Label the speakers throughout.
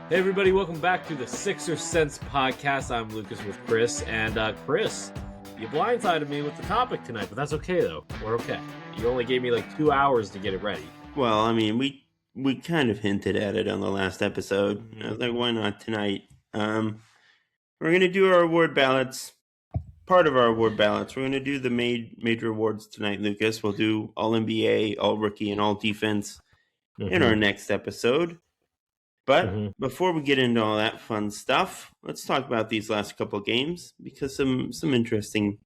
Speaker 1: Hey everybody, welcome back to the Sixer Sense podcast. I'm Lucas with Chris, and Chris, you blindsided me with the topic tonight, but that's okay though. We're okay. You only gave me like 2 hours to get it ready.
Speaker 2: Well, I mean, we kind of hinted at it on the last episode. I was like, why not tonight? We're gonna do our award ballots. Part of our award ballots. We're gonna do the major awards tonight, Lucas. We'll do All NBA, All Rookie, and All Defense in our next episode. But before we get into all that fun stuff, let's talk about these last couple games because some interesting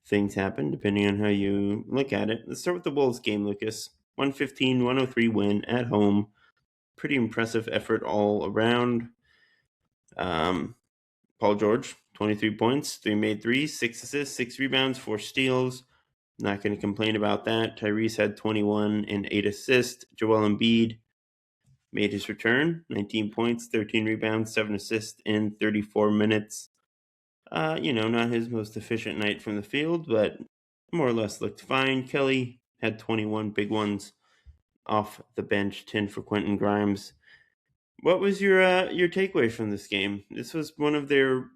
Speaker 2: things happened depending on how you look at it. Let's start with the Wolves game, Lucas. 115-103 win at home. Pretty impressive effort all around. Paul George, 23 points, 3 made threes, 6 assists, 6 rebounds, 4 steals. Not going to complain about that. Tyrese had 21 and 8 assists. Joel Embiid made his return, 19 points, 13 rebounds, 7 assists in 34 minutes. Not his most efficient night from the field, but more or less looked fine. Kelly had 21 big ones off the bench, 10 for Quentin Grimes. What was your takeaway from this game? This was one of their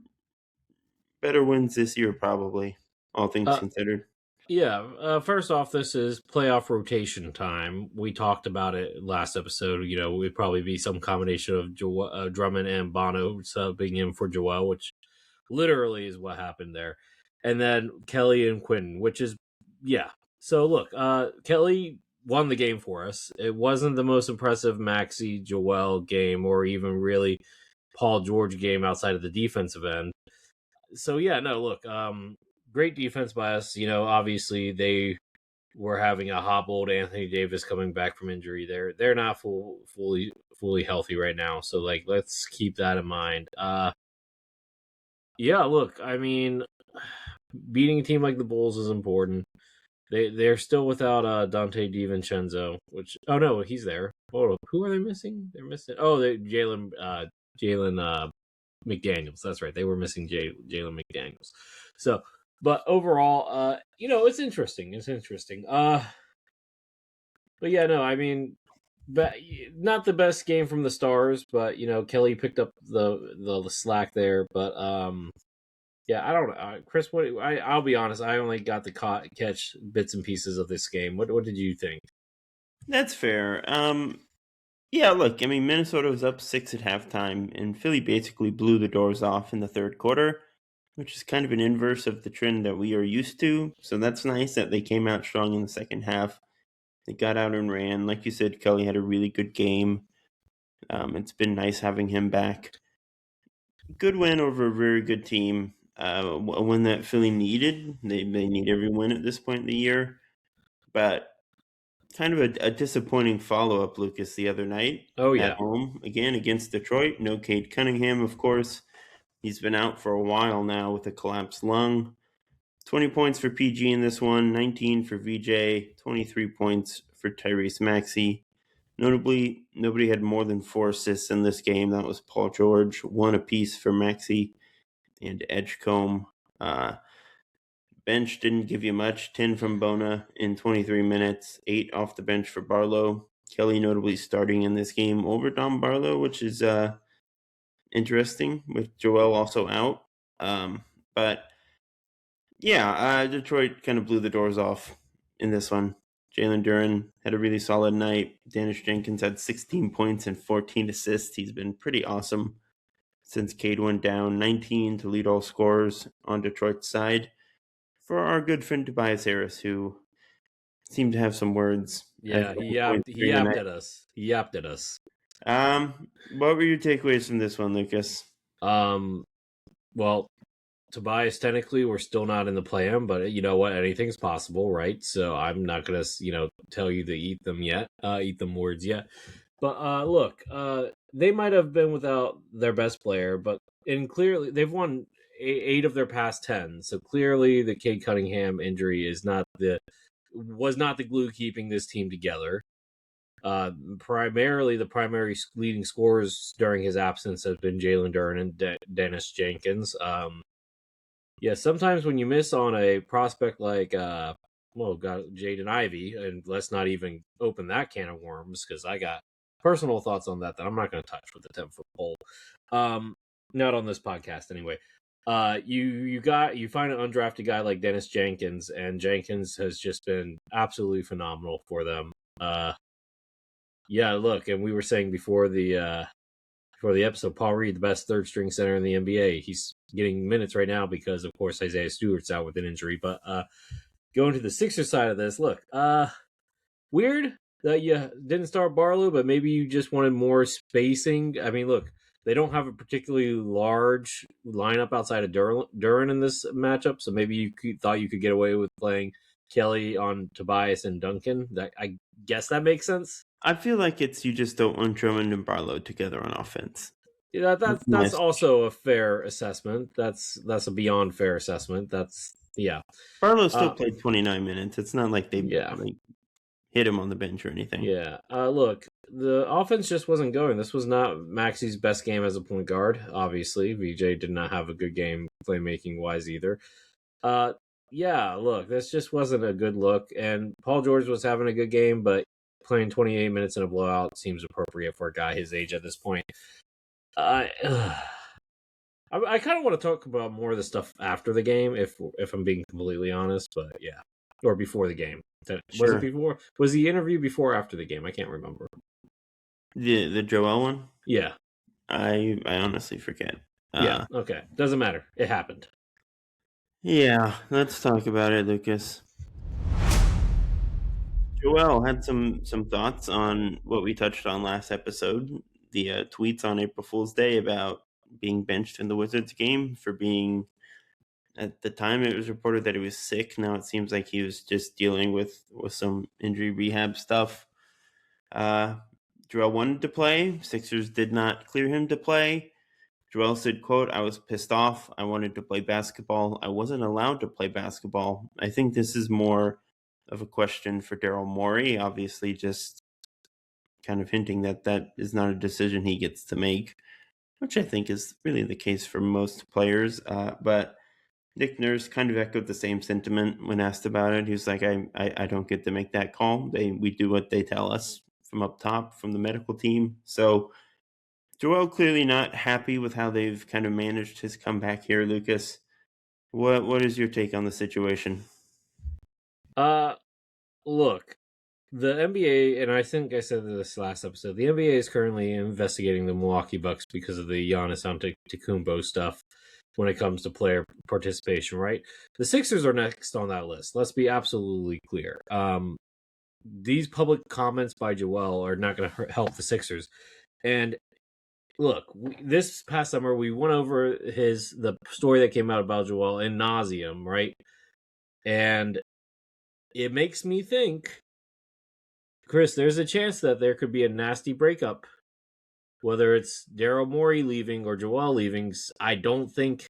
Speaker 2: better wins this year, probably, all things considered.
Speaker 1: Yeah, first off, this is playoff rotation time. We talked about it last episode. You know, it would probably be some combination of Drummond and Bono subbing in for Joel, which literally is what happened there. And then Kelly and Quentin, which is, yeah. So look, Kelly won the game for us. It wasn't the most impressive Maxey Joel game or even really Paul George game outside of the defensive end. So yeah, no, look, great defense by us. You know, obviously they were having a hobbled Anthony Davis coming back from injury. They're not fully healthy right now. So like, let's keep that in mind. Yeah, look, I mean, beating a team like the Bulls is important. They're still without Dante DiVincenzo, which no, he's there. Oh, who are they missing? They're missing Jalen McDaniels. That's right. They were missing Jalen McDaniels. So, but overall, it's interesting. It's interesting. But yeah, no, I mean, not the best game from the Stars, but Kelly picked up the slack there. But yeah, I don't know, Chris. I'll be honest. I only got to catch bits and pieces of this game. What did you think?
Speaker 2: That's fair. Yeah, look, I mean, Minnesota was up 6 at halftime, and Philly basically blew the doors off in the third quarter, which is kind of an inverse of the trend that we are used to. So that's nice that they came out strong in the second half. They got out and ran. Like you said, Kelly had a really good game. It's been nice having him back. Good win over a very good team. A win that Philly needed. They need every win at this point in the year. But kind of a disappointing follow-up, Lucas, the other night.
Speaker 1: Oh, yeah.
Speaker 2: At home, again, against Detroit. No Cade Cunningham, of course. He's been out for a while now with a collapsed lung. 20 points for PG in this one, 19 for VJ, 23 points for Tyrese Maxey. Notably, nobody had more than 4 assists in this game. That was Paul George, 1 apiece for Maxey and Edgecombe. Bench didn't give you much. 10 from Bona in 23 minutes, 8 off the bench for Barlow. Kelly notably starting in this game over Dom Barlow, which is interesting, with Joel also out. But yeah, Detroit kind of blew the doors off in this one. Jalen Duren had a really solid night. Dennis Jenkins had 16 points and 14 assists. He's been pretty awesome since Cade went down. 19 to lead all scorers on Detroit's side for our good friend Tobias Harris, who seemed to have some words.
Speaker 1: Yeah, he yapped at us. He yapped at us.
Speaker 2: What were your takeaways from this one, Lucas?
Speaker 1: Well, Tobias, technically, we're still not in the plan, but you know what? Anything's possible, right? So I'm not gonna, tell you to eat them words yet. But look, they might have been without their best player, but clearly they've won 8 of their past 10. So clearly, the Cade Cunningham injury was not the glue keeping this team together. Primarily, the primary leading scorers during his absence have been Jalen Duren and Dennis Jenkins. Yeah, sometimes when you miss on a prospect like, Jaden Ivey, and let's not even open that can of worms because I got personal thoughts on that I'm not going to touch with the 10-foot pole. Not on this podcast anyway. You find an undrafted guy like Dennis Jenkins, and Jenkins has just been absolutely phenomenal for them. Yeah, look, and we were saying before the episode, Paul Reed, the best third string center in the NBA. He's getting minutes right now because, of course, Isaiah Stewart's out with an injury. But going to the Sixers side of this, look, weird that you didn't start Barlow, but maybe you just wanted more spacing. I mean, look, they don't have a particularly large lineup outside of Duran in this matchup, so maybe you thought you could get away with playing Kelly on Tobias and Duncan. I guess that makes sense.
Speaker 2: I feel like it's you just don't want Drummond and Barlow together on offense.
Speaker 1: Yeah, that's also a fair assessment. That's a beyond fair assessment. Yeah.
Speaker 2: Barlow still played 29 minutes. It's not like they
Speaker 1: like,
Speaker 2: hit him on the bench or anything.
Speaker 1: Yeah. Look, the offense just wasn't going. This was not Maxi's best game as a point guard. Obviously, VJ did not have a good game playmaking wise either. Yeah. Look, this just wasn't a good look. And Paul George was having a good game, but playing 28 minutes in a blowout seems appropriate for a guy his age at this point. I kind of want to talk about more of the stuff after the game, if I'm being completely honest. But yeah, or before the game.
Speaker 2: Sure.
Speaker 1: Was it before? Was the interview before or after the game? I can't remember.
Speaker 2: The Joel one?
Speaker 1: Yeah.
Speaker 2: I honestly forget.
Speaker 1: Yeah. Okay. Doesn't matter. It happened.
Speaker 2: Yeah. Let's talk about it, Lucas. Joel had some thoughts on what we touched on last episode. The tweets on April Fool's Day about being benched in the Wizards game for being. At the time, it was reported that he was sick. Now it seems like he was just dealing with some injury rehab stuff. Joel wanted to play. Sixers did not clear him to play. Joel said, quote, "I was pissed off. I wanted to play basketball. I wasn't allowed to play basketball." I think this is more of a question for Daryl Morey, obviously just kind of hinting that is not a decision he gets to make, which I think is really the case for most players. But Nick Nurse kind of echoed the same sentiment when asked about it. He was like, I don't get to make that call. We do what they tell us from up top, from the medical team. So Joel clearly not happy with how they've kind of managed his comeback here, Lucas. What is your take on the situation?
Speaker 1: Look, the NBA, and I think I said this last episode, the NBA is currently investigating the Milwaukee Bucks because of the Giannis Antetokounmpo stuff when it comes to player participation, right? The Sixers are next on that list. Let's be absolutely clear. These public comments by Joel are not going to help the Sixers. And look, this past summer, we went over the story that came out about Joel in nauseum, right? And it makes me think, Chris, there's a chance that there could be a nasty breakup. Whether it's Daryl Morey leaving or Joel leaving, I don't think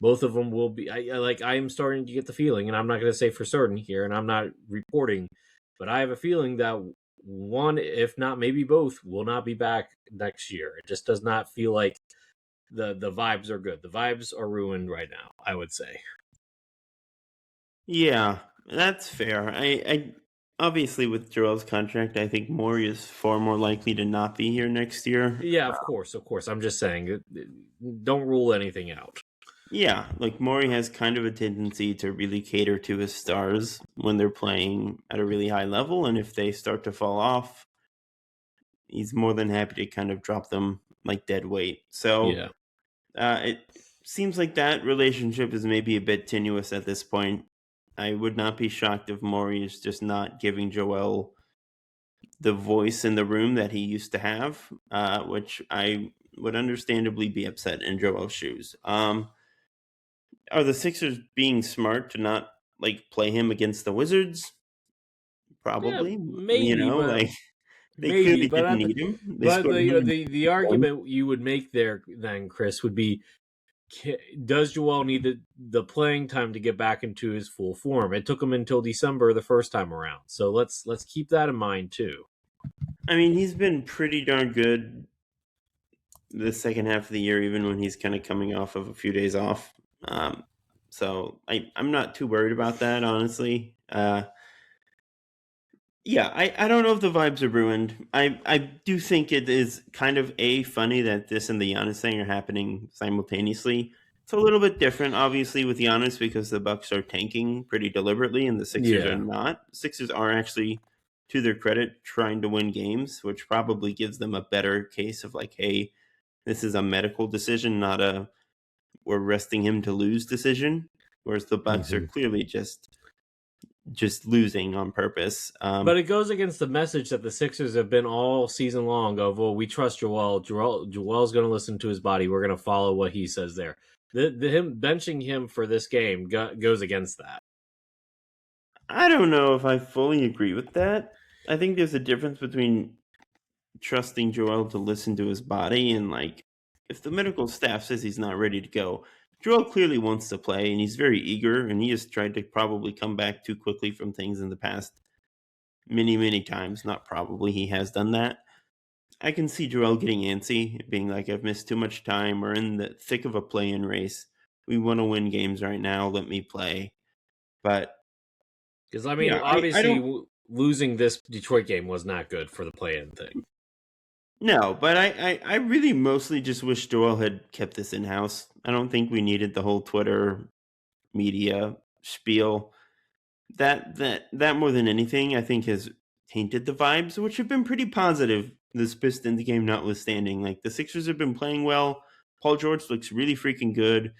Speaker 1: both of them will be. I am starting to get the feeling, and I'm not going to say for certain here, and I'm not reporting, but I have a feeling that one, if not maybe both, will not be back next year. It just does not feel like the vibes are good. The vibes are ruined right now, I would say.
Speaker 2: Yeah, that's fair. I obviously with Joel's contract, I think Morey is far more likely to not be here next year.
Speaker 1: Yeah, of course. I'm just saying, don't rule anything out.
Speaker 2: Yeah, like Morey has kind of a tendency to really cater to his stars when they're playing at a really high level, and if they start to fall off, he's more than happy to kind of drop them like dead weight. So
Speaker 1: yeah.
Speaker 2: It seems like that relationship is maybe a bit tenuous at this point. I would not be shocked if Morey is just not giving Joel the voice in the room that he used to have, which I would understandably be upset in Joel's shoes. Are the Sixers being smart to not play him against the Wizards? Probably,
Speaker 1: yeah, maybe,
Speaker 2: they clearly didn't need him.
Speaker 1: But the argument you would make there then, Chris, would be, does Joel need the playing time to get back into his full form? It took him until December the first time around. So let's keep that in mind too.
Speaker 2: I mean, he's been pretty darn good the second half of the year, even when he's kind of coming off of a few days off. So I'm not too worried about that, honestly. Yeah, I don't know if the vibes are ruined. I do think it is kind of funny that this and the Giannis thing are happening simultaneously. It's a little bit different, obviously, with Giannis because the Bucks are tanking pretty deliberately and the Sixers are
Speaker 1: Yeah.
Speaker 2: not. The Sixers are actually, to their credit, trying to win games, which probably gives them a better case of like, hey, this is a medical decision, not a we're resting him to lose decision. Whereas the Bucks are
Speaker 1: Mhm.
Speaker 2: clearly just losing on purpose.
Speaker 1: But it goes against the message that the Sixers have been all season long of, well, we trust Joel. Joel's going to listen to his body. We're going to follow what he says there. Him benching him for this game goes against that.
Speaker 2: I don't know if I fully agree with that. I think there's a difference between trusting Joel to listen to his body and like if the medical staff says he's not ready to go. Joel clearly wants to play and he's very eager and he has tried to probably come back too quickly from things in the past many times. Not probably, he has done that. I can see Joel getting antsy, being like, I've missed too much time. We're in the thick of a play-in race. We want to win games right now. Let me play. But
Speaker 1: Because, I mean,
Speaker 2: yeah, I don't
Speaker 1: obviously, losing this Detroit game was not good for the play-in thing.
Speaker 2: know, but I really mostly just wish Joel had kept this in house. I don't think we needed the whole Twitter media spiel. That more than anything, I think has tainted the vibes, which have been pretty positive. This Pistons game notwithstanding, like the Sixers have been playing well. Paul George looks really freaking good.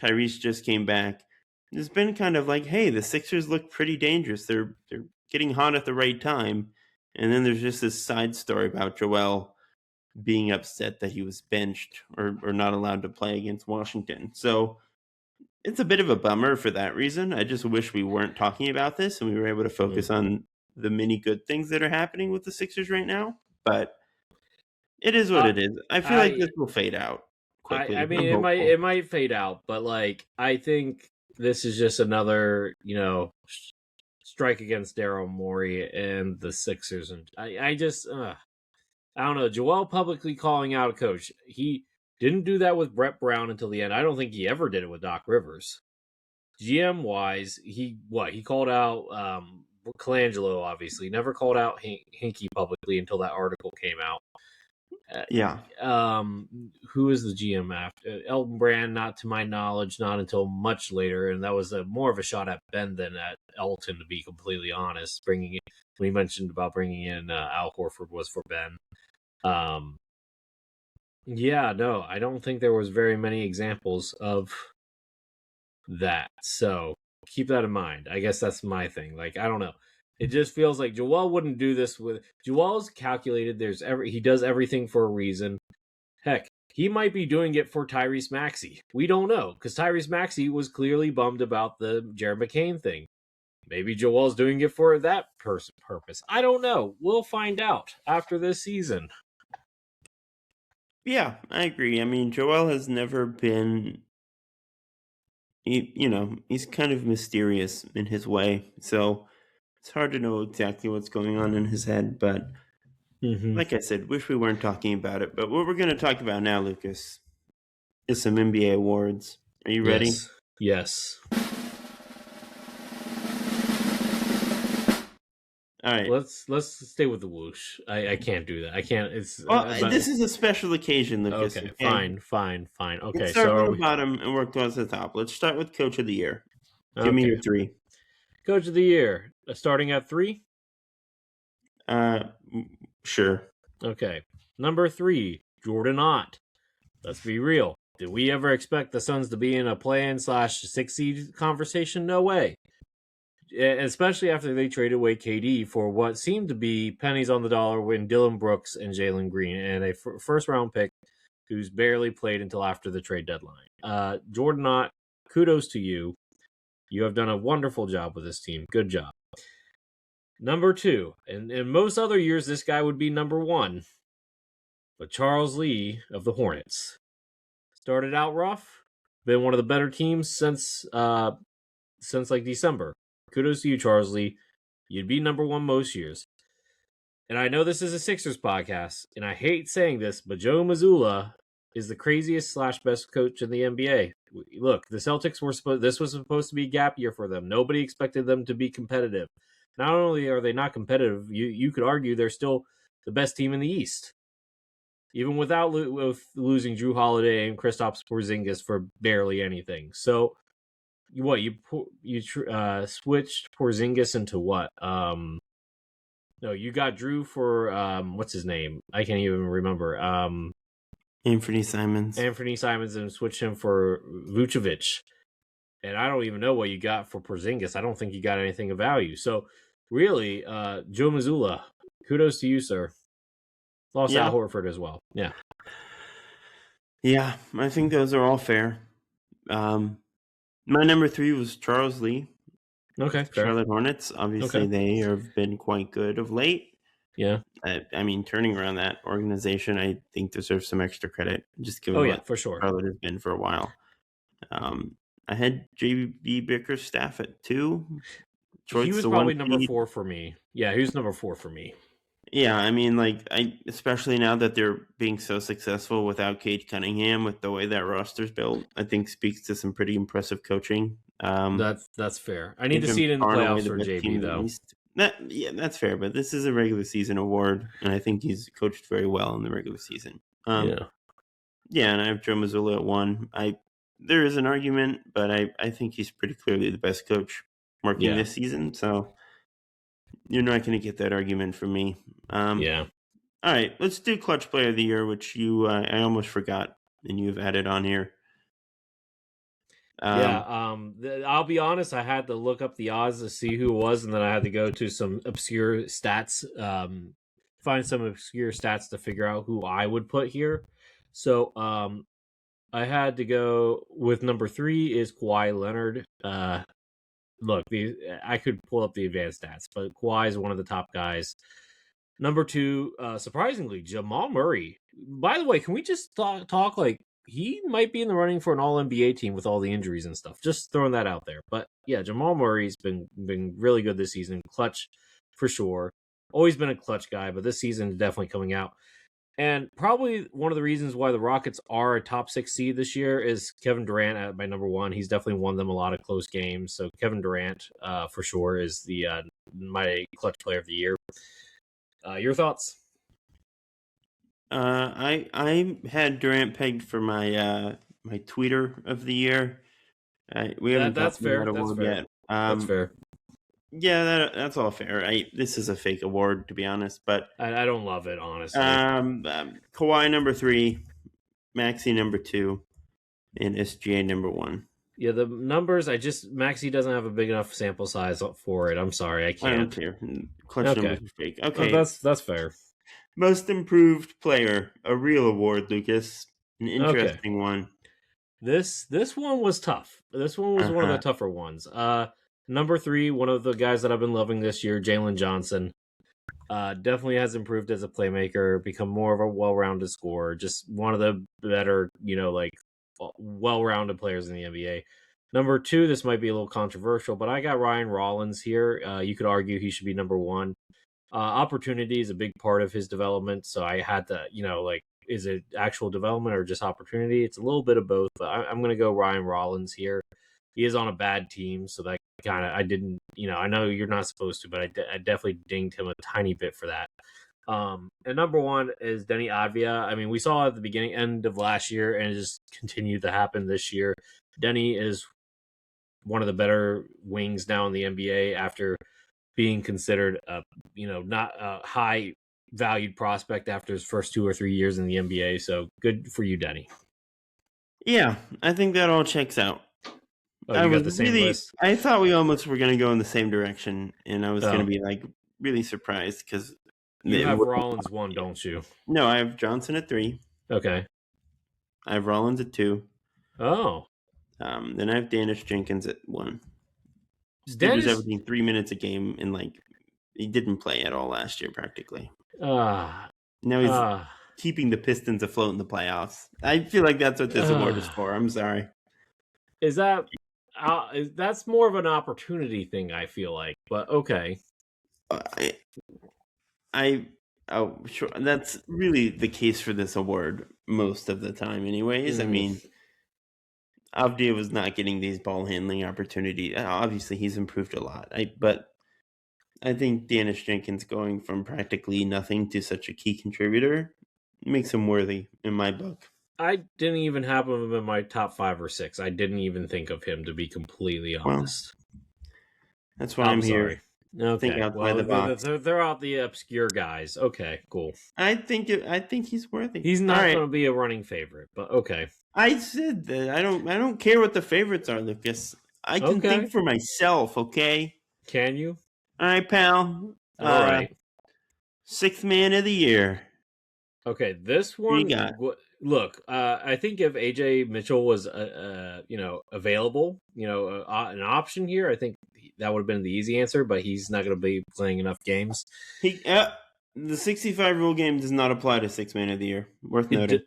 Speaker 2: Tyrese just came back. It's been kind of like, hey, the Sixers look pretty dangerous. They're getting hot at the right time. And then there's just this side story about Joel being upset that he was benched or not allowed to play against Washington. So it's a bit of a bummer for that reason. I just wish we weren't talking about this and we were able to focus
Speaker 1: Mhm.
Speaker 2: on the many good things that are happening with the Sixers right now. But it is what
Speaker 1: Uh,
Speaker 2: it is. I feel like
Speaker 1: I
Speaker 2: this will fade out
Speaker 1: I
Speaker 2: quickly.
Speaker 1: mean,
Speaker 2: I'm
Speaker 1: it
Speaker 2: hopeful.
Speaker 1: might fade out, but like I think this is just another strike against Daryl Morey and the Sixers, and I just I don't know. Joel publicly calling out a coach. He didn't do that with Brett Brown until the end. I don't think he ever did it with Doc Rivers. GM wise, he called out Colangelo, obviously never called out Hinkie publicly until that article came out.
Speaker 2: Yeah.
Speaker 1: Who is the GM after Elton Brand? Not to my knowledge, not until much later, and that was more of a shot at Ben than at Elton, to be completely honest. Bringing in, when he mentioned about bringing in Al Horford was for Ben. Um, yeah, no, I don't think there was very many examples of that. So keep that in mind. I guess that's my thing. Like, I don't know. It just feels like Joel wouldn't do this with Joel's calculated. He does everything for a reason. Heck, he might be doing it for Tyrese Maxey. We don't know because Tyrese Maxey was clearly bummed about the Jared McCain thing. Maybe Joel's doing it for that purpose. I don't know. We'll find out after this season.
Speaker 2: Yeah, I agree. I mean, Joel has never been he's kind of mysterious in his way. So it's hard to know exactly what's going on in his head, but
Speaker 1: Mm-hmm.
Speaker 2: like I said, wish we weren't talking about it. But what we're going to talk about now, Lucas, is some NBA awards. Are you ready?
Speaker 1: Yes. Yes.
Speaker 2: All right.
Speaker 1: Let's stay with the whoosh. I can't do that. I can't. It's
Speaker 2: Well,
Speaker 1: but
Speaker 2: this is a special occasion, Lucas.
Speaker 1: okay.
Speaker 2: Okay.
Speaker 1: Fine.
Speaker 2: Let's
Speaker 1: Okay.
Speaker 2: start
Speaker 1: So
Speaker 2: from
Speaker 1: are
Speaker 2: the
Speaker 1: we?
Speaker 2: bottom and work towards the top. Let's start with Coach of the Year. Give me
Speaker 1: Okay.
Speaker 2: your three.
Speaker 1: Coach of the year, starting at 3.
Speaker 2: Uh, sure.
Speaker 1: Okay. Number 3, Jordan Ott. Let's be real. Did we ever expect the Suns to be in a play-in/6 seed conversation? No way. Especially after they traded away KD for what seemed to be pennies on the dollar when Dylan Brooks and Jalen Green and a first-round pick who's barely played until after the trade deadline. Jordan Ott, kudos to you. You have done a wonderful job with this team. Good job. Number 2, and in most other years, this guy would be number 1, but Charles Lee of the Hornets started out rough, been one of the better teams since like December. Kudos to you, Charles Lee. You'd be number 1 most years. And I know this is a Sixers podcast, and I hate saying this, but Joe Mazzulla is the craziest/best coach in the NBA. Look, the Celtics this was supposed to be a gap year for them. Nobody expected them to be competitive. not only are they not competitive, you could argue they're still the best team in the East, even without losing Drew Holiday and Kristaps Porzingis for barely anything. So, switched Porzingis into what? No, you got Drew for what's his name? I can't even remember.
Speaker 2: Anthony Simons.
Speaker 1: And switched him for Vucevic. And I don't even know what you got for Porzingis. I don't think you got anything of value. So, really, Joe Mazzulla, kudos to you, sir. Lost Al Horford as well. Yeah.
Speaker 2: Yeah, I think those are all fair. My number 3 was Charles Lee.
Speaker 1: Okay, fair.
Speaker 2: Charlotte Hornets. Obviously, they have been quite good of late.
Speaker 1: Yeah.
Speaker 2: I mean, turning around that organization, I think deserves some extra credit. Just given what
Speaker 1: for sure.
Speaker 2: Charlotte has been for a while. I had J.B. Bickerstaff at 2.
Speaker 1: He was probably number 4 for me. Yeah, he was number 4 for me.
Speaker 2: Yeah, I mean, especially now that they're being so successful without Cade Cunningham, with the way that roster's built, I think speaks to some pretty impressive coaching.
Speaker 1: That's fair. I need to see it in the playoffs for JB, though.
Speaker 2: That's fair, but this is a regular season award, and I think he's coached very well in the regular season. And I have Joe Mazzulla at 1. There is an argument, but I think he's pretty clearly the best coach working this season, so you're not going to get that argument from me. All right, let's do Clutch Player of the Year, which I almost forgot, and you've added on here.
Speaker 1: I'll be honest, I had to look up the odds to see who it was, and then I had to go to some obscure stats, find some obscure stats to figure out who I would put here. So I had to go with number 3 is Kawhi Leonard. Look, I could pull up the advanced stats, but Kawhi is one of the top guys. Number 2, surprisingly, Jamal Murray. By the way, can we just talk like he might be in the running for an All-NBA team with all the injuries and stuff? Just throwing that out there. But yeah, Jamal Murray's been really good this season. Clutch for sure. Always been a clutch guy, but this season is definitely coming out. And probably one of the reasons why the Rockets are a top 6 seed this year is Kevin Durant at my number 1. He's definitely won them a lot of close games. So Kevin Durant, for sure, is the my Clutch Player of the Year. Your thoughts?
Speaker 2: I had Durant pegged for my my tweeter of the year. We haven't
Speaker 1: that's fair.
Speaker 2: Yet.
Speaker 1: That's fair.
Speaker 2: Yeah, that's all fair. This is a fake award, to be honest, but
Speaker 1: I don't love it, honestly.
Speaker 2: Kawhi number 3, Maxey number 2, and SGA number 1.
Speaker 1: Yeah, the numbers, Maxey doesn't have a big enough sample size for it. I'm sorry, I can't.
Speaker 2: I don't care. Clutch numbers are fake. Okay,
Speaker 1: that's fair.
Speaker 2: Most improved player, a real award, Lucas. An interesting one.
Speaker 1: This one was tough. This one was one of the tougher ones. Number 3, one of the guys that I've been loving this year, Jalen Johnson. Definitely has improved as a playmaker, become more of a well-rounded scorer. Just one of the better, well-rounded players in the NBA. Number 2, this might be a little controversial, but I got Ryan Rollins here. You could argue he should be number 1. Opportunity is a big part of his development, so I had to, is it actual development or just opportunity? It's a little bit of both, but I'm going to go Ryan Rollins here. He is on a bad team, so that I didn't, I know you're not supposed to, but I definitely dinged him a tiny bit for that. And number 1 is Denny Avdia. I mean, we saw at the end of last year, and it just continued to happen this year. Denny is one of the better wings now in the NBA after being considered not a high valued prospect after his first 2 or 3 years in the NBA. So good for you, Denny.
Speaker 2: Yeah, I think that all checks out.
Speaker 1: Oh, you got the same list?
Speaker 2: I thought we almost were going to go in the same direction, and I was going to be really surprised because
Speaker 1: you have Rollins 1, don't you?
Speaker 2: No, I have Johnson at 3.
Speaker 1: Okay.
Speaker 2: I have Rollins at 2.
Speaker 1: Oh.
Speaker 2: Then I have Dennis Jenkins at 1. Dude was averaging 3 minutes a game, and he didn't play at all last year practically. Now he's keeping the Pistons afloat in the playoffs. I feel like that's what this award is for. I'm sorry.
Speaker 1: Is that? That's more of an opportunity thing, I feel like, but okay.
Speaker 2: Sure. That's really the case for this award most of the time anyways. I mean, Avdia was not getting these ball handling opportunities. Obviously, he's improved a lot. But I think Dennis Jenkins going from practically nothing to such a key contributor makes him worthy in my book.
Speaker 1: I didn't even have him in my top 5 or 6. I didn't even think of him, to be completely honest.
Speaker 2: That's why I'm
Speaker 1: sorry.
Speaker 2: here.
Speaker 1: Okay.
Speaker 2: Think outside the box.
Speaker 1: They're out the obscure guys. Okay, cool.
Speaker 2: I think he's worthy.
Speaker 1: He's not going to be a running favorite, but okay.
Speaker 2: I said that I don't care what the favorites are, Lucas. I can think for myself, okay?
Speaker 1: Can you?
Speaker 2: All right, pal.
Speaker 1: All right.
Speaker 2: 6th man of the year.
Speaker 1: Okay, this one. Look, I think if AJ Mitchell was, available, an option here, I think that would have been the easy answer. But he's not going to be playing enough games.
Speaker 2: The 65 rule game does not apply to 6th man of the year. Worth noting.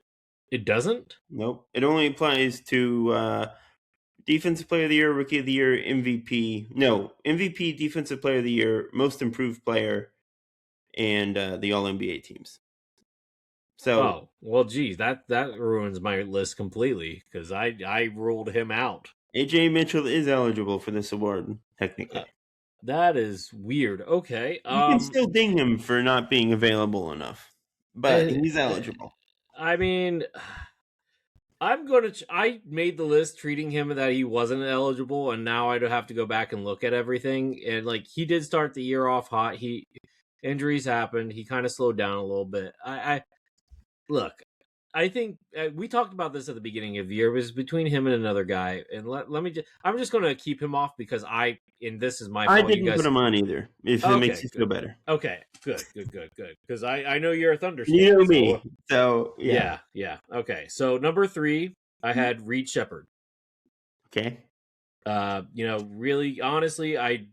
Speaker 1: It doesn't?
Speaker 2: Nope. It only applies to defensive player of the year, rookie of the year, MVP. No, MVP, defensive player of the year, most improved player, and the All NBA teams. So,
Speaker 1: geez, that ruins my list completely because I ruled him out.
Speaker 2: AJ Mitchell is eligible for this award technically.
Speaker 1: That is weird. Okay,
Speaker 2: you can still ding him for not being available enough, but he's eligible.
Speaker 1: I mean, I made the list treating him that he wasn't eligible, and now I have to go back and look at everything. And he did start the year off hot. Injuries happened. He kind of slowed down a little bit. Look, I think we talked about this at the beginning of the year. It was between him and another guy, and I'm just going to keep him off because this is my fault.
Speaker 2: I didn't put him on either. If it makes you feel better.
Speaker 1: Okay, good. Because I know you're a Thunder fan.
Speaker 2: You know me, so yeah.
Speaker 1: Okay, so number 3, I had Reed Shepherd.
Speaker 2: Okay.
Speaker 1: Really, honestly, I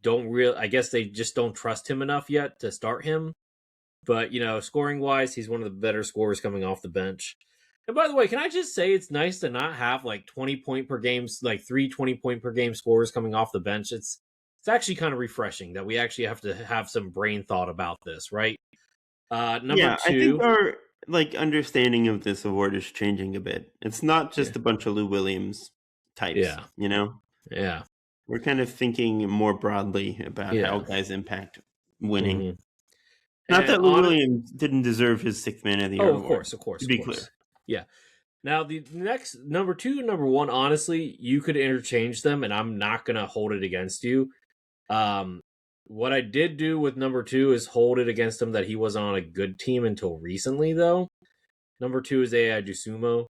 Speaker 1: don't really. I guess they just don't trust him enough yet to start him. But, scoring wise, he's one of the better scorers coming off the bench. And by the way, can I just say it's nice to not have 20 point per games, 3 20 point per game scorers coming off the bench. It's actually kind of refreshing that we actually have to have some brain thought about this, right? Number 2.
Speaker 2: I think our understanding of this award is changing a bit. It's not just a bunch of Lou Williams types,
Speaker 1: Yeah.
Speaker 2: We're kind of thinking more broadly about how guys impact winning. Mm-hmm. Not that Lou Williams didn't deserve his 6th man of the year.
Speaker 1: Of course. To be clear. Yeah. Now, the next, number 2 and number 1, honestly, you could interchange them, and I'm not going to hold it against you. What I did do with number 2 is hold it against him that he wasn't on a good team until recently, though. Number 2 is A.I. Dosunmu.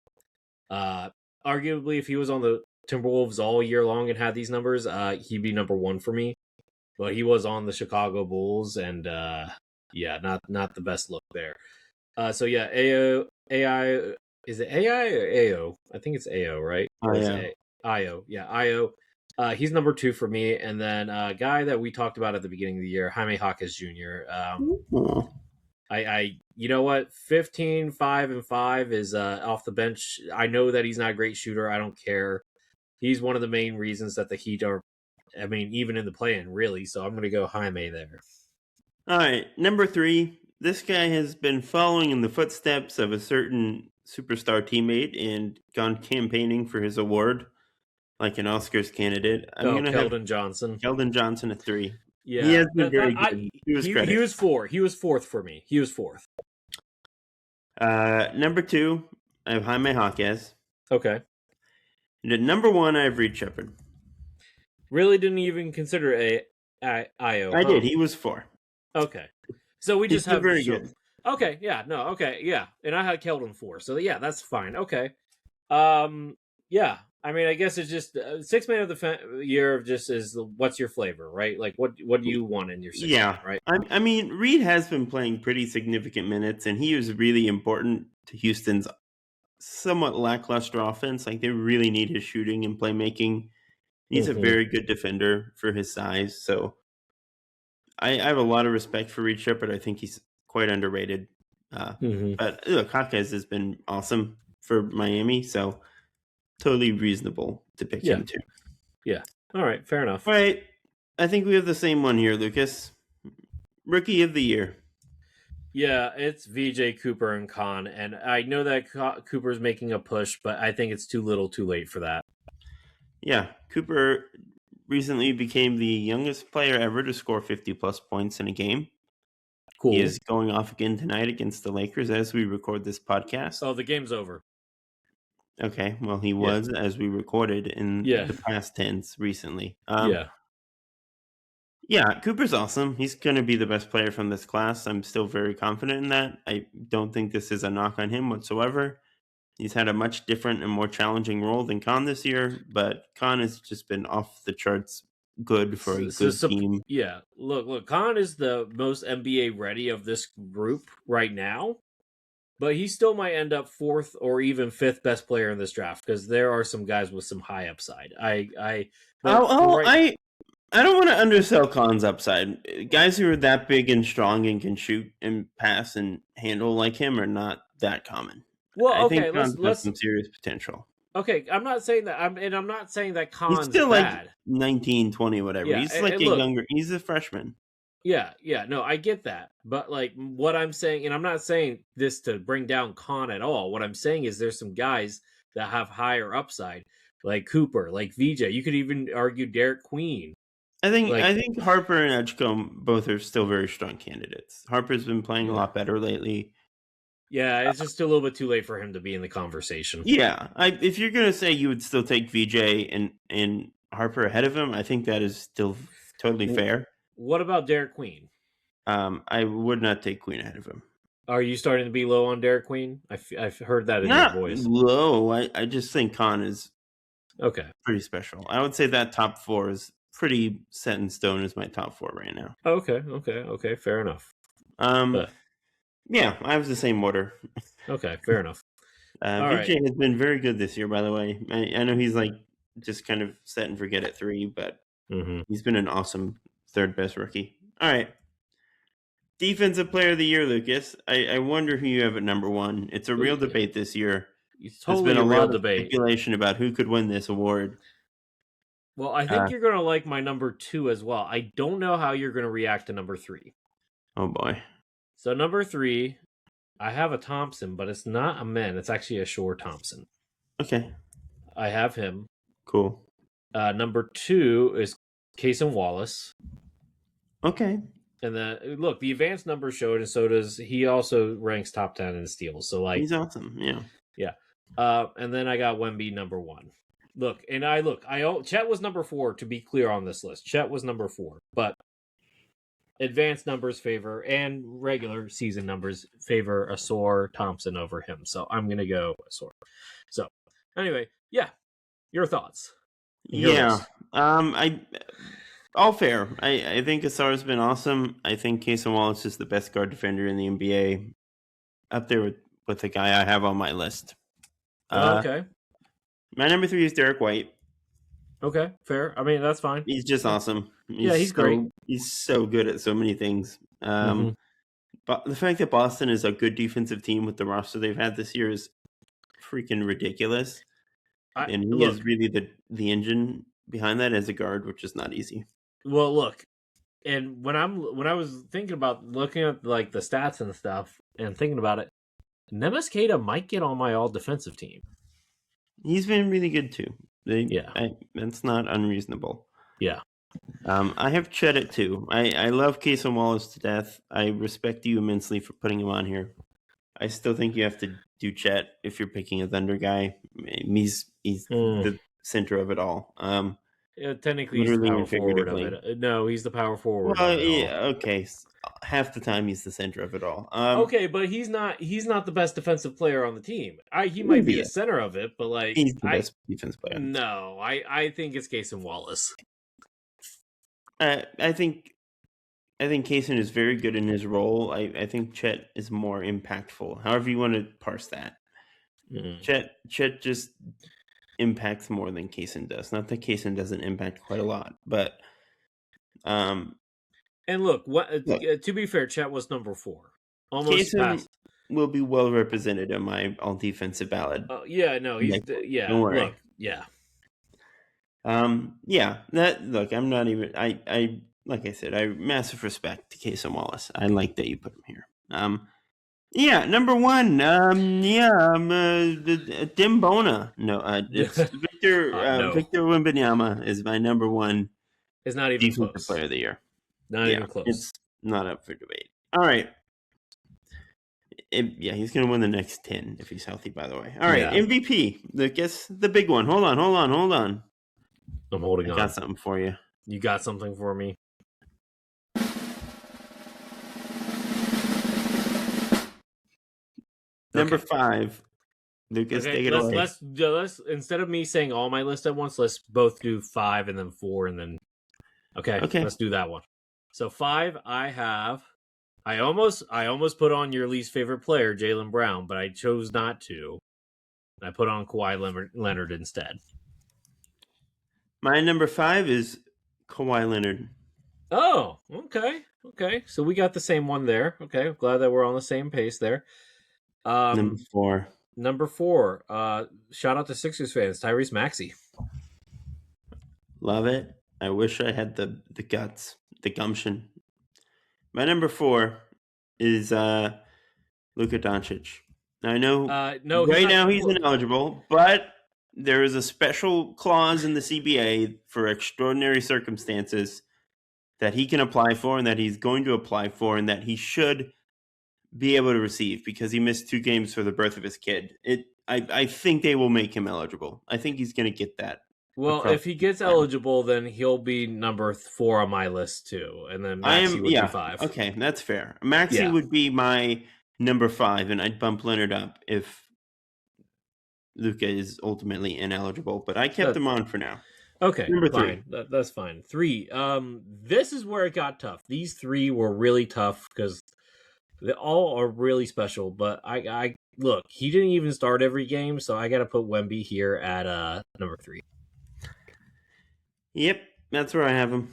Speaker 1: Arguably, if he was on the Timberwolves all year long and had these numbers, he'd be number 1 for me. But he was on the Chicago Bulls, and not the best look there. AI, is it AI or AO? I think it's AO, right? IO. Yeah, IO. He's number 2 for me, and then a guy that we talked about at the beginning of the year, Jaime Jaquez Jr. You know what? 15, 5, and 5 is off the bench. I know that he's not a great shooter. I don't care. He's one of the main reasons that the Heat are, even in the play-in, really. So I'm going to go Jaime there.
Speaker 2: All right, number 3. This guy has been following in the footsteps of a certain superstar teammate and gone campaigning for his award like an Oscars candidate.
Speaker 1: Keldon Johnson.
Speaker 2: Keldon Johnson at 3.
Speaker 1: Yeah,
Speaker 2: he has been very good.
Speaker 1: He was 4. He was 4th for me. He was 4th.
Speaker 2: Number 2, I have Jaime Jaquez.
Speaker 1: Okay.
Speaker 2: And at number 1, I have Reed Shepherd.
Speaker 1: Really didn't even consider IO.
Speaker 2: I did. He was 4.
Speaker 1: Okay. So we just have
Speaker 2: very good.
Speaker 1: Okay, yeah, no, okay, yeah. And I had Keldon 4. So yeah, that's fine. Okay. Yeah. I guess it's just 6th man of the year just is what's your flavor, right? What do you want in your 6th man, right?
Speaker 2: Reed has been playing pretty significant minutes, and he was really important to Houston's somewhat lackluster offense. They really need his shooting and playmaking. He's a very good defender for his size, so I have a lot of respect for Reed Shepherd. I think he's quite underrated. But look, Jaquez has been awesome for Miami, so totally reasonable to pick him too.
Speaker 1: Yeah. All right. Fair enough.
Speaker 2: All right. I think we have the same one here, Lucas. Rookie of the year.
Speaker 1: Yeah, it's VJ, Cooper, and Khan. And I know that Cooper's making a push, but I think it's too little too late for that.
Speaker 2: Yeah. Cooper recently became the youngest player ever to score 50-plus points in a game.
Speaker 1: Cool.
Speaker 2: He is going off again tonight against the Lakers as we record this podcast.
Speaker 1: Oh, the game's over.
Speaker 2: Okay, well, he was as we recorded in the past tense recently. Yeah, Cooper's awesome. He's going to be the best player from this class. I'm still very confident in that. I don't think this is a knock on him whatsoever. He's had a much different and more challenging role than Khan this year, but Khan has just been off the charts good for a good team.
Speaker 1: Yeah, look, Khan is the most NBA ready of this group right now, but he still might end up 4th or even 5th best player in this draft because there are some guys with some high upside.
Speaker 2: I don't want to undersell Khan's upside. Guys who are that big and strong and can shoot and pass and handle like him are not that common.
Speaker 1: Well,
Speaker 2: I
Speaker 1: okay,
Speaker 2: think Khan's got some serious potential.
Speaker 1: Okay, I'm not saying that. I'm not saying that Khan's
Speaker 2: he's still
Speaker 1: bad.
Speaker 2: Like 19, 20, whatever. Yeah, he's like younger. He's a freshman.
Speaker 1: Yeah, no, I get that. But like what I'm saying, and I'm not saying this to bring down Khan at all. What I'm saying is there's some guys that have higher upside, like Cooper, like VJ. You could even argue Derek Queen.
Speaker 2: I think Harper and Edgecombe both are still very strong candidates. Harper's been playing a lot better lately.
Speaker 1: Yeah, it's just a little bit too late for him to be in the conversation.
Speaker 2: Yeah, if you're gonna say you would still take VJ and Harper ahead of him, I think that is still totally fair.
Speaker 1: What about Derek Queen?
Speaker 2: I would not take Queen ahead of him.
Speaker 1: Are you starting to be low on Derek Queen? I've heard that in your voice.
Speaker 2: Low. I just think Khan is pretty special. I would say that top 4 is pretty set in stone as my top 4 right now.
Speaker 1: Okay, fair enough.
Speaker 2: Yeah, I have the same order.
Speaker 1: Okay, fair enough.
Speaker 2: VJ has been very good this year, by the way. I know he's like just kind of set and forget at 3, but he's been an awesome 3rd best rookie. All right. Defensive player of the year, Lucas. I wonder who you have at number 1. It's a real debate this year.
Speaker 1: It's totally a real debate.
Speaker 2: Speculation about who could win this award.
Speaker 1: Well, I think you're going to like my number 2 as well. I don't know how you're going to react to number 3.
Speaker 2: Oh, boy.
Speaker 1: So number 3, I have a Thompson, but it's not a man. It's actually a Shore Thompson.
Speaker 2: Okay.
Speaker 1: I have him.
Speaker 2: Cool.
Speaker 1: Number 2 is Cason Wallace.
Speaker 2: Okay.
Speaker 1: And then, look, the advanced numbers showed, and so does he also ranks top 10 in steals. So, like,
Speaker 2: he's awesome. Yeah.
Speaker 1: Yeah. And then I got Wemby number 1. Chet was number 4, to be clear on this list. Chet was number 4, but advanced numbers favor and regular season numbers favor Asor Thompson over him. So I'm going to go Asor. So anyway, your thoughts.
Speaker 2: All fair. I think Asar's been awesome. I think Cason Wallace is the best guard defender in the NBA. Up there with the guy I have on my list.
Speaker 1: Okay.
Speaker 2: My number 3 is Derek White.
Speaker 1: Okay, fair. I mean, that's fine.
Speaker 2: He's just awesome.
Speaker 1: He's great.
Speaker 2: He's so good at so many things. But the fact that Boston is a good defensive team with the roster they've had this year is freaking ridiculous. And he is really the engine behind that as a guard, which is not easy.
Speaker 1: Well, look, and when I was thinking about looking at like the stats and stuff and thinking about it, Nemes Keita might get on my all defensive team.
Speaker 2: He's been really good too. That's not unreasonable.
Speaker 1: Yeah.
Speaker 2: I have Chet at 2. I love Cason Wallace to death. I respect you immensely for putting him on here. I still think you have to do Chet if you're picking a Thunder guy. He's the center of it all.
Speaker 1: Technically, he's the power forward of it. No, he's the power forward.
Speaker 2: Well, okay. Half the time, he's the center of it all.
Speaker 1: Okay, but he's not the best defensive player on the team. He might be the center of it, but like
Speaker 2: he's the best defense player.
Speaker 1: No, I think it's Cason Wallace.
Speaker 2: I think Cason is very good in his role. I think Chet is more impactful. However you want to parse that. Chet just impacts more than Cason does. Not that Cason doesn't impact quite a lot, but
Speaker 1: and look, to be fair, Chet was number 4. Almost
Speaker 2: Cason
Speaker 1: passed.
Speaker 2: Will be well represented on my all defensive ballot.
Speaker 1: Don't worry. Look,
Speaker 2: I'm not even. I like I said, I have massive respect to Cason Wallace. I like that you put him here. Number 1. Dimbona. No, it's Victor.
Speaker 1: No.
Speaker 2: Victor Wembanyama is my number 1.
Speaker 1: It's not even
Speaker 2: Defensive
Speaker 1: close.
Speaker 2: Player of the Year.
Speaker 1: Not
Speaker 2: Yeah,
Speaker 1: even close.
Speaker 2: it's not up for debate. All right. He's going to win the next 10 if he's healthy, by the way. All right,
Speaker 1: Yeah.
Speaker 2: MVP. Guess the big one. Hold on.
Speaker 1: I'm holding on.
Speaker 2: I got something for you.
Speaker 1: You got something for me?
Speaker 2: Number 5. Lucas, take it away.
Speaker 1: Let's instead of me saying all my list at once, let's both do 5 and then 4 and then. Okay. Let's do that one. So 5, I almost put on your least favorite player, Jaylen Brown, but I chose not to. I put on Kawhi Leonard instead.
Speaker 2: My number 5 is Kawhi Leonard.
Speaker 1: Oh, okay. So we got the same one there. Okay, glad that we're on the same pace there. Number 4. Shout out to Sixers fans, Tyrese Maxey.
Speaker 2: Love it. I wish I had the guts, the gumption. My number 4 is Luka Doncic. I know right now he's ineligible, but there is a special clause in the CBA for extraordinary circumstances that he can apply for and that he's going to apply for and that he should be able to receive because he missed 2 games for the birth of his kid. I think they will make him eligible. I think he's going to get that.
Speaker 1: Well, if he gets eligible, then he'll be number 4 on my list too, and then Maxey would be 5.
Speaker 2: Okay, that's fair. Maxey would be my number 5, and I'd bump Leonard up if Luka is ultimately ineligible. But I kept him on for now.
Speaker 1: Okay, number 3. That's fine. 3. This is where it got tough. These 3 were really tough because they all are really special. But I look, he didn't even start every game, so I got to put Wemby here at number 3.
Speaker 2: Yep, that's where I have him.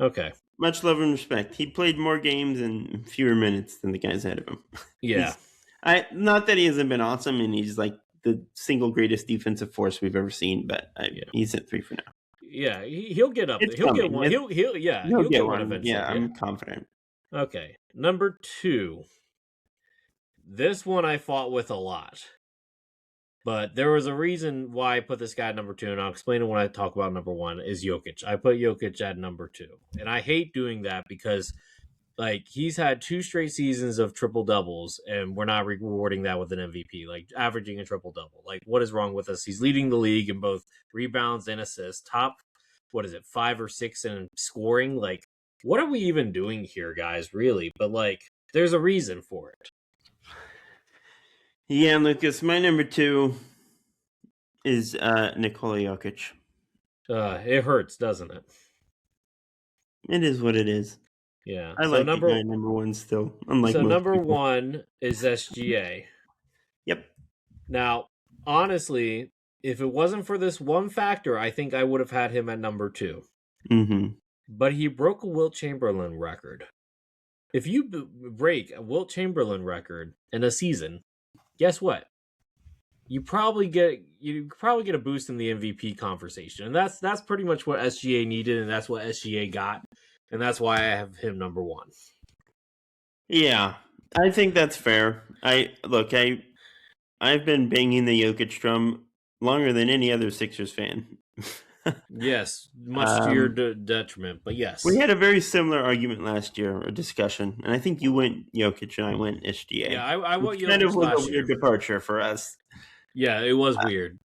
Speaker 1: Okay.
Speaker 2: Much love and respect. He played more games and fewer minutes than the guys ahead of him.
Speaker 1: Yeah.
Speaker 2: Not that he hasn't been awesome and he's like the single greatest defensive force we've ever seen, but he's at 3 for now.
Speaker 1: Yeah, he'll get up. He'll get one. He'll get one eventually.
Speaker 2: Yeah, I'm confident.
Speaker 1: Okay. Number 2. This one I fought with a lot. But there was a reason why I put this guy at number 2, and I'll explain it when I talk about number 1, is Jokic. I put Jokic at number 2. And I hate doing that because he's had 2 straight seasons of triple-doubles, and we're not rewarding that with an MVP, averaging a triple-double. What is wrong with us? He's leading the league in both rebounds and assists. Top, 5 or 6 in scoring? What are we even doing here, guys, really? But, there's a reason for it.
Speaker 2: Yeah, Lucas, my number 2 is Nikola Jokic.
Speaker 1: It hurts, doesn't it?
Speaker 2: It is what it is.
Speaker 1: Yeah.
Speaker 2: I like the guy number 1 still. Unlike most
Speaker 1: number
Speaker 2: people.
Speaker 1: 1 is SGA.
Speaker 2: Yep.
Speaker 1: Now, honestly, if it wasn't for this one factor, I think I would have had him at number 2.
Speaker 2: Mm-hmm.
Speaker 1: But he broke a Wilt Chamberlain record. If you break a Wilt Chamberlain record in a season, guess what? You probably get a boost in the MVP conversation, and that's pretty much what SGA needed, and that's what SGA got, and that's why I have him number 1.
Speaker 2: Yeah, I think that's fair. I've been banging the Jokic drum longer than any other Sixers fan.
Speaker 1: Yes, much to your detriment, but yes.
Speaker 2: We had a very similar argument last year, or discussion, and I think you went Jokic and I went SGA.
Speaker 1: Yeah, I went Jokic
Speaker 2: kind of was
Speaker 1: last
Speaker 2: a weird departure for us.
Speaker 1: Yeah, it was weird.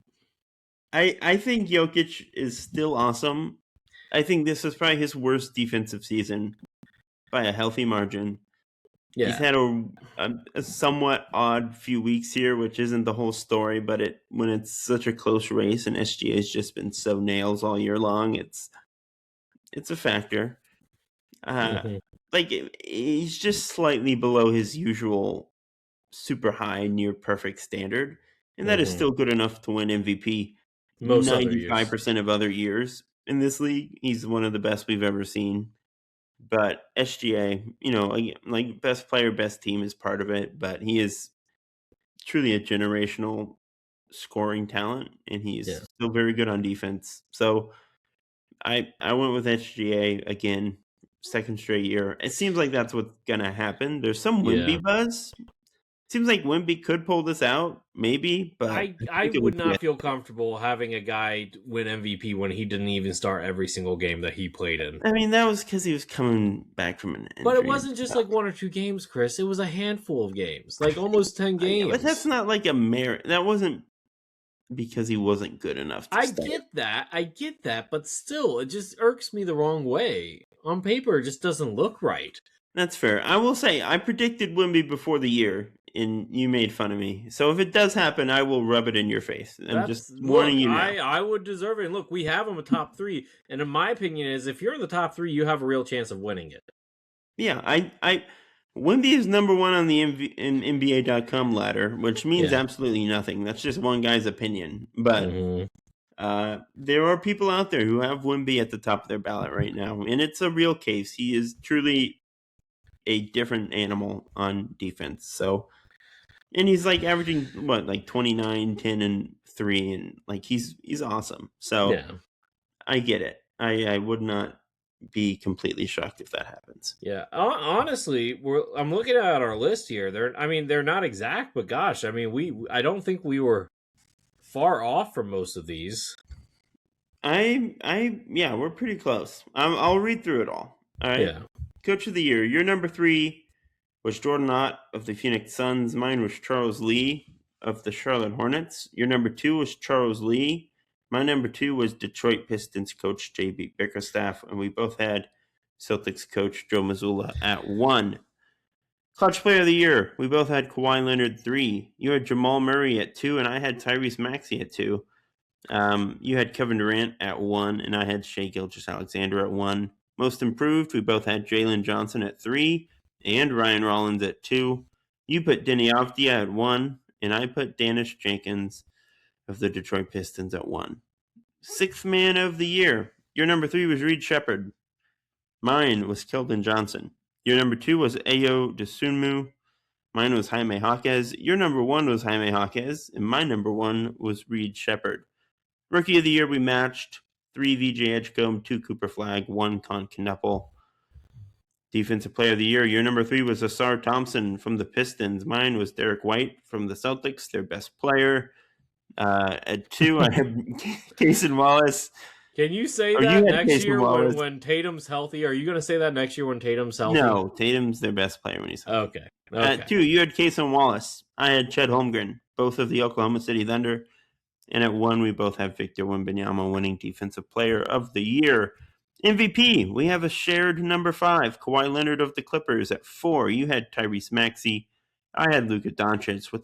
Speaker 2: I think Jokic is still awesome. I think this is probably his worst defensive season by a healthy margin. Yeah. He's had a somewhat odd few weeks here, which isn't the whole story, but when it's such a close race and SGA has just been so nails all year long, it's a factor. He's just slightly below his usual super high, near perfect standard, and that is still good enough to win MVP. 95% of other years in this league, he's one of the best we've ever seen. But SGA, best player, best team is part of it, but he is truly a generational scoring talent, and he's still very good on defense. So I went with SGA again, second straight year. It seems like that's what's going to happen. There's some Wemby buzz, Seems like Wemby could pull this out, maybe, but I
Speaker 1: I
Speaker 2: think it
Speaker 1: would
Speaker 2: would be
Speaker 1: not feel comfortable having a guy win MVP when he didn't even start every single game that he played in.
Speaker 2: I mean, that was because he was coming back from an injury.
Speaker 1: But it wasn't just like 1 or 2 games, Chris. It was a handful of games, like almost 10 games.
Speaker 2: But that's not like a merit. That wasn't because he wasn't good enough to start.
Speaker 1: I get that, but still, it just irks me the wrong way. On paper, it just doesn't look right.
Speaker 2: That's fair. I will say, I predicted Wemby before the year, and you made fun of me. So if it does happen, I will rub it in your face. I'm just warning you now.
Speaker 1: I would deserve it. And look, we have him a top 3, and in my opinion is if you're in the top 3, you have a real chance of winning it.
Speaker 2: Yeah, Wemby is number 1 on the NBA.com ladder, which means absolutely nothing. That's just one guy's opinion. But there are people out there who have Wemby at the top of their ballot right now, and it's a real case. He is truly a different animal on defense. So, and he's like averaging like 29, 10, and 3, and like he's awesome. So I get it. I would not be completely shocked if that happens.
Speaker 1: Yeah, honestly, I'm looking at our list here. They're not exact, but gosh, I mean, I don't think we were far off from most of these.
Speaker 2: Yeah, we're pretty close. I'll read through it all. All right.
Speaker 1: Yeah.
Speaker 2: Coach of the year. Your number 3 was Jordan Ott of the Phoenix Suns. Mine was Charles Lee of the Charlotte Hornets. Your number 2 was Charles Lee. My number 2 was Detroit Pistons coach J.B. Bickerstaff, and we both had Celtics coach Joe Mazzulla at 1. Clutch player of the year. We both had Kawhi Leonard 3. You had Jamal Murray at 2, and I had Tyrese Maxey at 2. You had Kevin Durant at 1, and I had Shai Gilgeous-Alexander at 1. Most improved, we both had Jalen Johnson at 3 and Ryan Rollins at 2. You put Deni Avdija at 1, and I put Danish Jenkins of the Detroit Pistons at 1. Sixth man of the year. Your number 3 was Reed Shepherd. Mine was Keldon Johnson. Your number 2 was Ayo Dosunmu. Mine was Jaime Jaquez. Your number 1 was Jaime Jaquez, and my number 1 was Reed Shepherd. Rookie of the year, we matched 3 VJ Edgecombe, 2 Cooper Flagg, 1 Con Knuppel. Defensive player of the year, your number 3 was Asar Thompson from the Pistons. Mine was Derek White from the Celtics, their best player. At 2, I had Cason Wallace.
Speaker 1: Can you say that next year when Tatum's healthy? Are you going to say that next year when Tatum's healthy?
Speaker 2: No, Tatum's their best player when he's healthy.
Speaker 1: Okay.
Speaker 2: At 2, you had Cason Wallace. I had Chet Holmgren, both of the Oklahoma City Thunder. And at 1, we both have Victor Wembanyama winning Defensive Player of the Year. MVP, we have a shared number 5, Kawhi Leonard of the Clippers. At 4, you had Tyrese Maxey. I had Luka Doncic with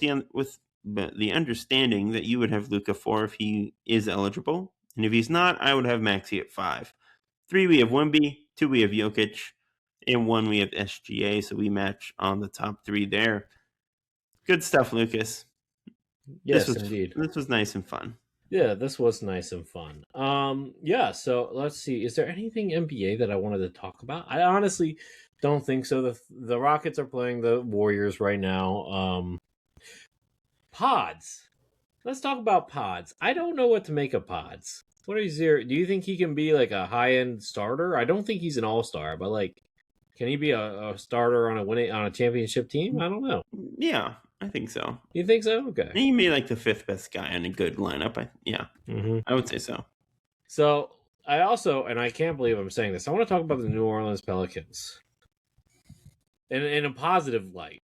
Speaker 2: the understanding that you would have Luka 4 if he is eligible. And if he's not, I would have Maxey at 5. 3, we have Wemby. 2, we have Jokic. And 1, we have SGA. So we match on the top 3 there. Good stuff, Lucas.
Speaker 1: Yes, indeed.
Speaker 2: This was nice and fun.
Speaker 1: Yeah, this was nice and fun. Yeah, so let's see. Is there anything NBA that I wanted to talk about? I honestly don't think so. The Rockets are playing the Warriors right now. Pods. Let's talk about Pods. I don't know what to make of Pods. Do you think he can be like a high-end starter? I don't think he's an all-star, but like, can he be a starter on a championship team? I don't know.
Speaker 2: Yeah, I think so.
Speaker 1: You think so? Okay.
Speaker 2: He may be like the 5th best guy in a good lineup. I would say so.
Speaker 1: So I also, and I can't believe I'm saying this, I want to talk about the New Orleans Pelicans in a positive light,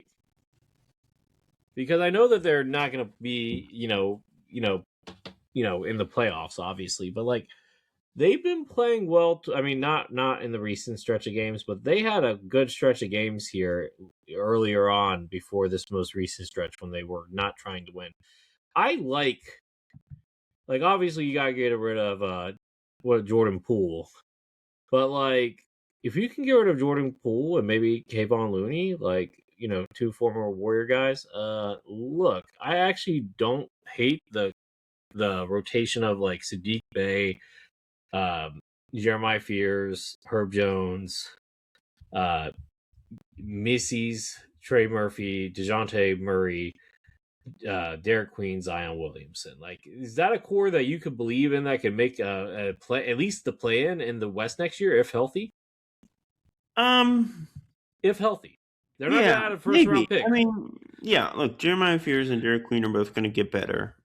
Speaker 1: because I know that they're not going to be, in the playoffs, obviously, but like they've been playing well. Not in the recent stretch of games, but they had a good stretch of games here earlier on before this most recent stretch when they were not trying to win. I like obviously you gotta get rid of Jordan Poole, but like if you can get rid of Jordan Poole and maybe Kayvon Looney, 2 former Warrior guys, look, I actually don't hate the rotation of like Sadiq Bey, Jeremiah Fears, Herb Jones, Missy's, Trey Murphy, DeJounte Murray, Derek Queen, Zion Williamson. Like, is that a core that you could believe in that could make a play, at least the play in the West next year, if healthy?
Speaker 2: If
Speaker 1: healthy. They're not going to add a first round pick.
Speaker 2: I mean, Yeah, look, Jeremiah Fears and Derek Queen are both going to get better.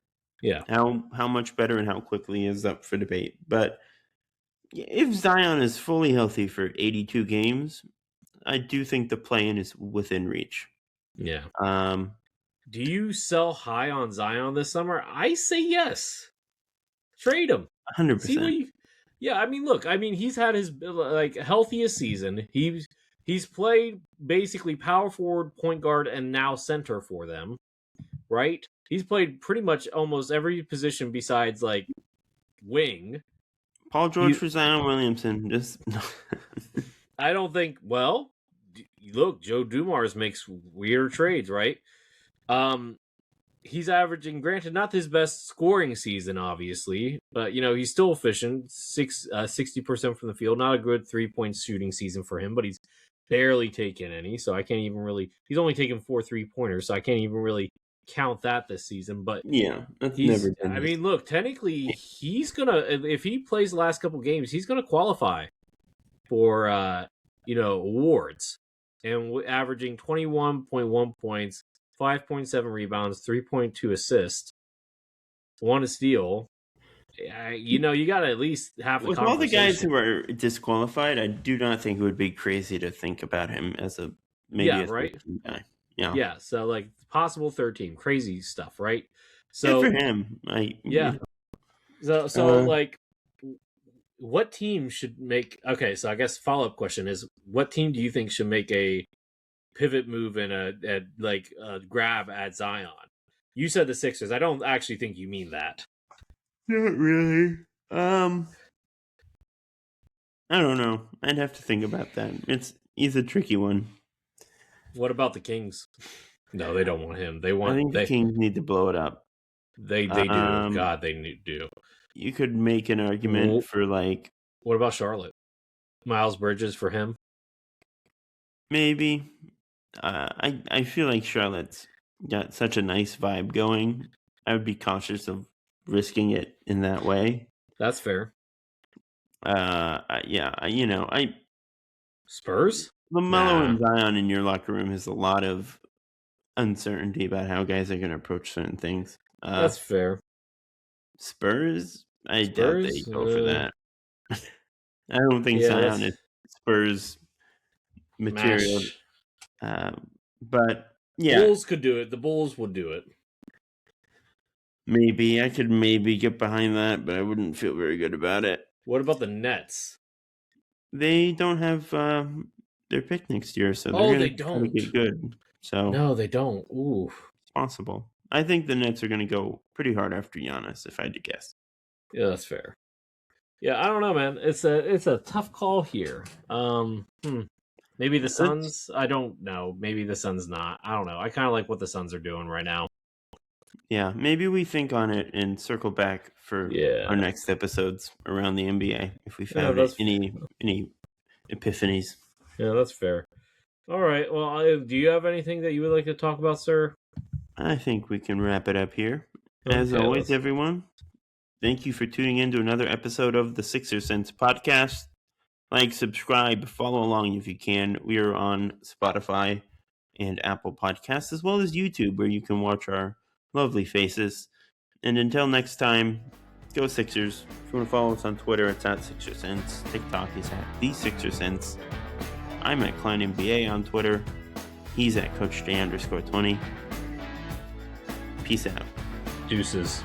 Speaker 1: Yeah.
Speaker 2: How much better and how quickly is up for debate. But if Zion is fully healthy for 82 games, I do think the play-in is within reach.
Speaker 1: Yeah.
Speaker 2: Um,
Speaker 1: Do you sell high on Zion this summer? I say yes. Trade him.
Speaker 2: 100%.
Speaker 1: See what you. Yeah, I mean, look. I mean, he's had his healthiest season. He's played basically power forward, point guard, and now center for them. Right? He's played pretty much almost every position besides like wing.
Speaker 2: Paul George for Zion Williamson. Just
Speaker 1: I don't think. Well, look, Joe Dumars makes weird trades, right? He's averaging, granted, not his best scoring season, obviously, but he's still efficient. 60% from the field. Not a good 3-point shooting season for him, but he's barely taken any. So I can't even really. He's only taken 4 3-pointers, so I can't even really count that this season. But
Speaker 2: yeah, that's never been.
Speaker 1: I mean, look, technically, he's gonna, if he plays the last couple games, he's gonna qualify for awards, and averaging 21.1 points. 5.7 rebounds, 3.2 assists, 1 steal. You got at least half the
Speaker 2: with all the guys who are disqualified. I do not think it would be crazy to think about him as a
Speaker 1: right
Speaker 2: guy.
Speaker 1: Yeah. So like possible third team, crazy stuff, right? So
Speaker 2: good for him.
Speaker 1: So like, what team should make? Okay, so I guess follow-up question is, what team do you think should make a pivot move and a grab at Zion? You said the Sixers. I don't actually think you mean that.
Speaker 2: Not really. I don't know. I'd have to think about that. He's a tricky one.
Speaker 1: What about the Kings? No, they don't want him.
Speaker 2: I think the Kings need to blow it up.
Speaker 1: They do. God, they do.
Speaker 2: You could make an argument for like.
Speaker 1: What about Charlotte? Miles Bridges for him?
Speaker 2: Maybe. I feel like Charlotte's got such a nice vibe going. I would be cautious of risking it in that way.
Speaker 1: That's fair. Spurs?
Speaker 2: LaMelo and Zion in your locker room has a lot of uncertainty about how guys are going to approach certain things.
Speaker 1: That's fair.
Speaker 2: Spurs? I doubt they go for that. I don't think Zion is Spurs material. But yeah,
Speaker 1: Bulls could do it. The Bulls would do it.
Speaker 2: Maybe I could get behind that, but I wouldn't feel very good about it.
Speaker 1: What about the Nets?
Speaker 2: They don't have their pick next year, so
Speaker 1: they don't
Speaker 2: get good. So
Speaker 1: no, they don't. Ooh,
Speaker 2: it's possible. I think the Nets are going to go pretty hard after Giannis, if I had to guess.
Speaker 1: Yeah, that's fair. Yeah, I don't know, man. It's a tough call here. Maybe the Suns. I don't know. Maybe the Suns not. I don't know. I kind of like what the Suns are doing right now.
Speaker 2: Yeah, maybe we think on it and circle back for our next episodes around the NBA if we found any epiphanies.
Speaker 1: Yeah, that's fair. All right. Well, do you have anything that you would like to talk about, sir?
Speaker 2: I think we can wrap it up here. As always, everyone, thank you for tuning in to another episode of the Sixer Sense podcast. Like, subscribe, follow along if you can. We are on Spotify and Apple Podcasts, as well as YouTube, where you can watch our lovely faces. And until next time, go Sixers. If you want to follow us on Twitter, it's at Sixer Sense. TikTok is at The Sixer Sense. I'm at Kline and NBA on Twitter. He's at CoachJ_20. Peace out.
Speaker 1: Deuces.